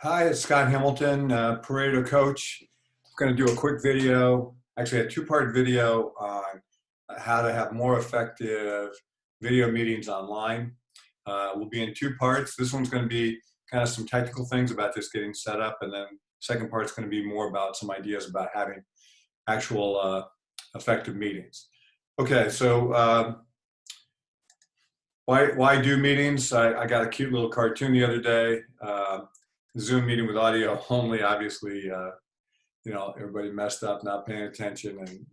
Hi, it's Scott Hamilton, Pareto coach. I'm going to do a quick video, actually a two-part video on how to have more effective video meetings online. We'll be in two parts. This one's going to be kind of some technical things about just getting set up, and then second part's going to be more about some ideas about having actual effective meetings. Okay, so why do meetings? I got a cute little cartoon the other day. Zoom meeting with audio only, obviously, everybody messed up, not paying attention.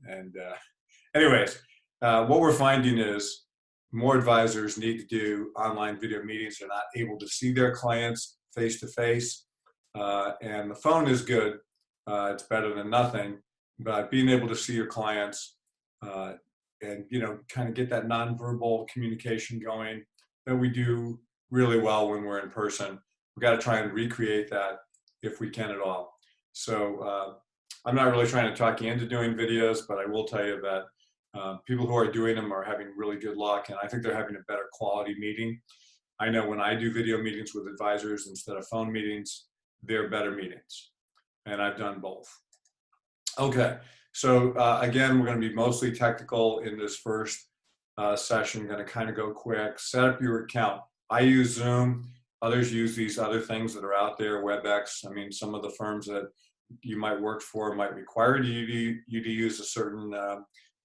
Anyways, what we're finding is more advisors need to do online video meetings. They're not able to see their clients face to face. And the phone is good. It's better than nothing. But being able to see your clients and, kind of get that nonverbal communication going that we do really well when we're in person. We've got to try and recreate that if we can at all. So I'm not really trying to talk you into doing videos, but I will tell you that people who are doing them are having really good luck, and I think they're having a better quality meeting. I know when I do video meetings with advisors instead of phone meetings, they're better meetings, and I've done both. Okay, so again, we're going to be mostly technical in this first session. Going to kind of go quick. Set up your account. I use Zoom. Others use these other things that are out there, WebEx. I mean, some of the firms that you might work for might require you to use a certain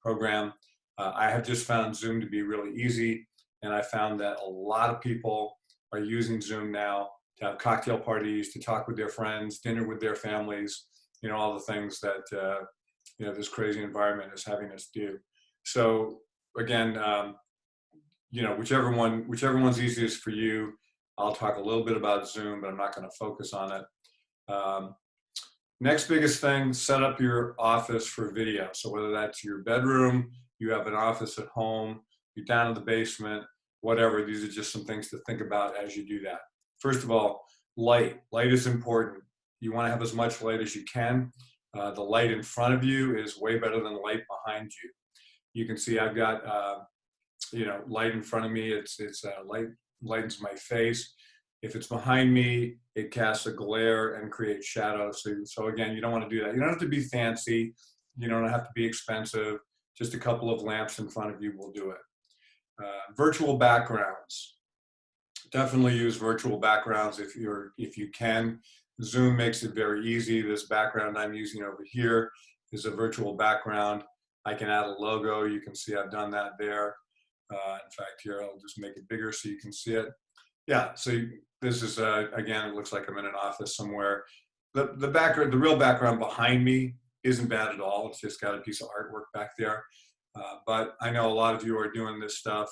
program. I have just found Zoom to be really easy, and I found that a lot of people are using Zoom now to have cocktail parties, to talk with their friends, dinner with their families, all the things that this crazy environment is having us do. So again, whichever one's easiest for you. I'll talk a little bit about Zoom, but I'm not going to focus on it. Next biggest thing, set up your office for video. So whether that's your bedroom, you have an office at home, you're down in the basement, whatever, these are just some things to think about as you do that. First of all, light. Light is important. You want to have as much light as you can. The light in front of you is way better than the light behind you. You can see I've got light in front of me. It's light lightens my face. If it's behind me, it casts a glare and creates shadows. So again, you don't want to do that. You don't have to be fancy. You don't have to be expensive. Just a couple of lamps in front of you will do it. Virtual backgrounds. Definitely use virtual backgrounds if you can. Zoom makes it very easy. This background I'm using over here is a virtual background. I can add a logo. You can see I've done that there. In fact, here, I'll just make it bigger so you can see it. Yeah, so this is, again, it looks like I'm in an office somewhere. The real background behind me isn't bad at all. It's just got a piece of artwork back there. But I know a lot of you are doing this stuff,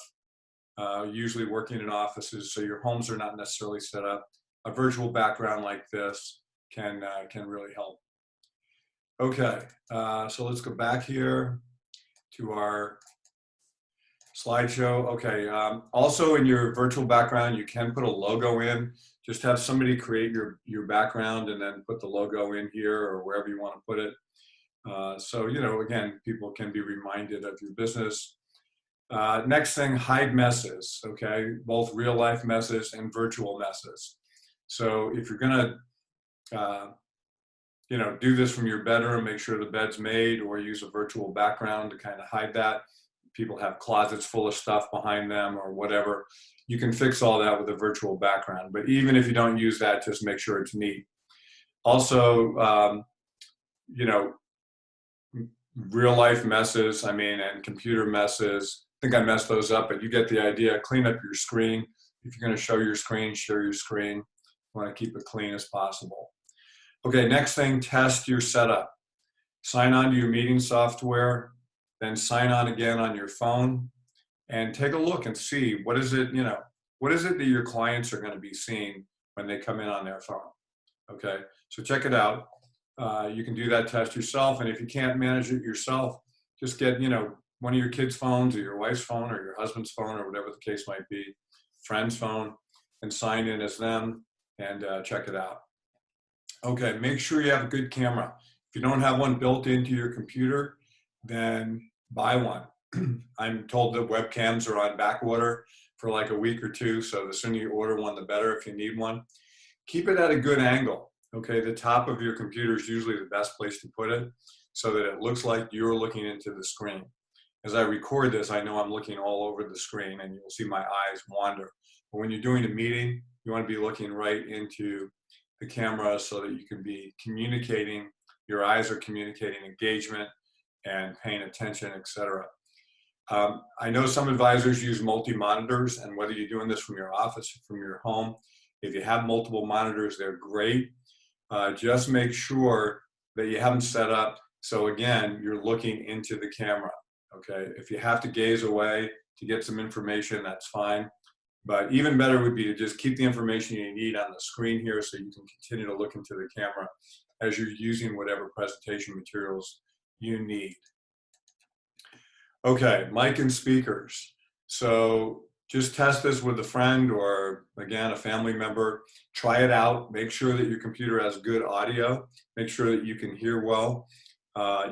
usually working in offices, so your homes are not necessarily set up. A virtual background like this can really help. Okay, so let's go back here to our slideshow. Okay, also in your virtual background, you can put a logo in. Just have somebody create your background and then put the logo in here or wherever you want to put it. So, again, people can be reminded of your business. Next thing, hide messes, okay? Both real life messes and virtual messes. So if you're gonna, do this from your bedroom, make sure the bed's made or use a virtual background to kind of hide that. People have closets full of stuff behind them or whatever. You can fix all that with a virtual background. But even if you don't use that, just make sure it's neat. Also, real life messes, and computer messes. I think I messed those up, but you get the idea. Clean up your screen. If you're going to show your screen, share your screen. You want to keep it clean as possible. Okay, next thing, test your setup. Sign on to your meeting software. Then sign on again on your phone and take a look and see what is it that your clients are going to be seeing when they come in on their phone. Okay, so check it out. You can do that test yourself, and if you can't manage it yourself, just get one of your kids' phones or your wife's phone or your husband's phone or whatever the case might be, friend's phone, and sign in as them and check it out. Okay, make sure you have a good camera. If you don't have one built into your computer, then buy one. I'm told that webcams are on back order for like a week or two, so the sooner you order one, the better if you need one. keep it at a good angle. Okay, the top of your computer is usually the best place to put it so that it looks like you're looking into the screen. As I record this, I know I'm looking all over the screen and you'll see my eyes wander. But when you're doing a meeting, you want to be looking right into the camera so that you can be communicating, your eyes are communicating engagement and paying attention, etc. I know some advisors use multi-monitors, and whether you're doing this from your office or from your home, if you have multiple monitors, they're great. Just make sure that you have them set up so, again, you're looking into the camera, okay? If you have to gaze away to get some information, that's fine. But even better would be to just keep the information you need on the screen here so you can continue to look into the camera as you're using whatever presentation materials you need. Okay, mic and speakers. So just test this with a friend or, again, a family member. Try it out. Make sure that your computer has good audio. Make sure that you can hear well.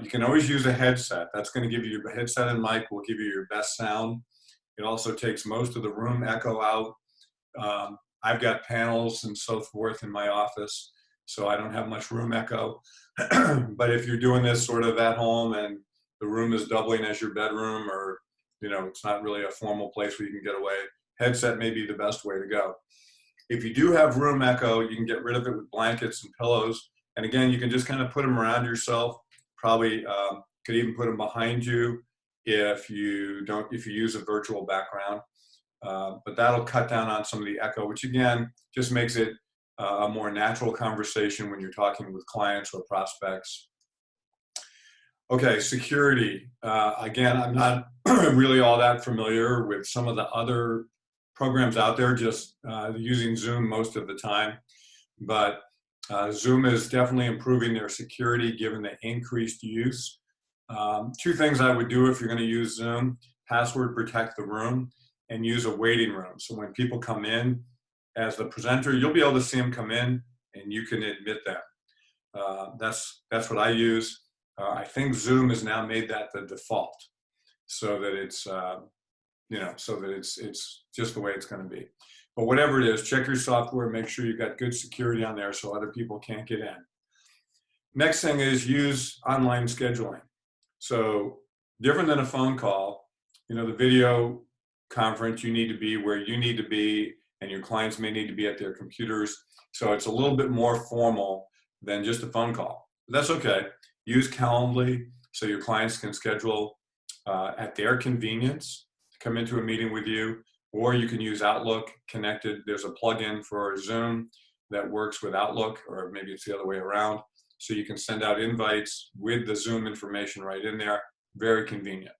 You can always use a headset. That's going to give you your headset and mic will give you your best sound. It also takes most of the room echo out. I've got panels and so forth in my office, so I don't have much room echo. But if you're doing this sort of at home and the room is doubling as your bedroom, or it's not really a formal place where you can get away, headset may be the best way to go. If you do have room echo, you can get rid of it with blankets and pillows. And again, you can just kind of put them around yourself. Probably could even put them behind you if you use a virtual background. But that'll cut down on some of the echo, which again, just makes it a more natural conversation when you're talking with clients or prospects. Okay, security. Again, I'm not really all that familiar with some of the other programs out there, just using Zoom most of the time. But Zoom is definitely improving their security given the increased use. Two things I would do if you're going to use Zoom: password protect the room and use a waiting room. So when people come in, as the presenter, you'll be able to see them come in and you can admit them. That's what I use. I think Zoom has now made that the default, so that it's it's just the way it's going to be. But whatever it is, check your software, make sure you've got good security on there so other people can't get in. Next thing is use online scheduling. So different than a phone call, the video conference, you need to be where you need to be, and your clients may need to be at their computers. So it's a little bit more formal than just a phone call. But that's okay. Use Calendly so your clients can schedule at their convenience to come into a meeting with you, or you can use Outlook connected. There's a plugin for Zoom that works with Outlook, or maybe it's the other way around. So you can send out invites with the Zoom information right in there. Very convenient.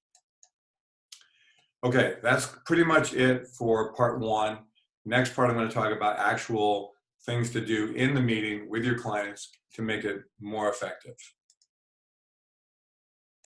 Okay, that's pretty much it for part one. Next part, I'm going to talk about actual things to do in the meeting with your clients to make it more effective.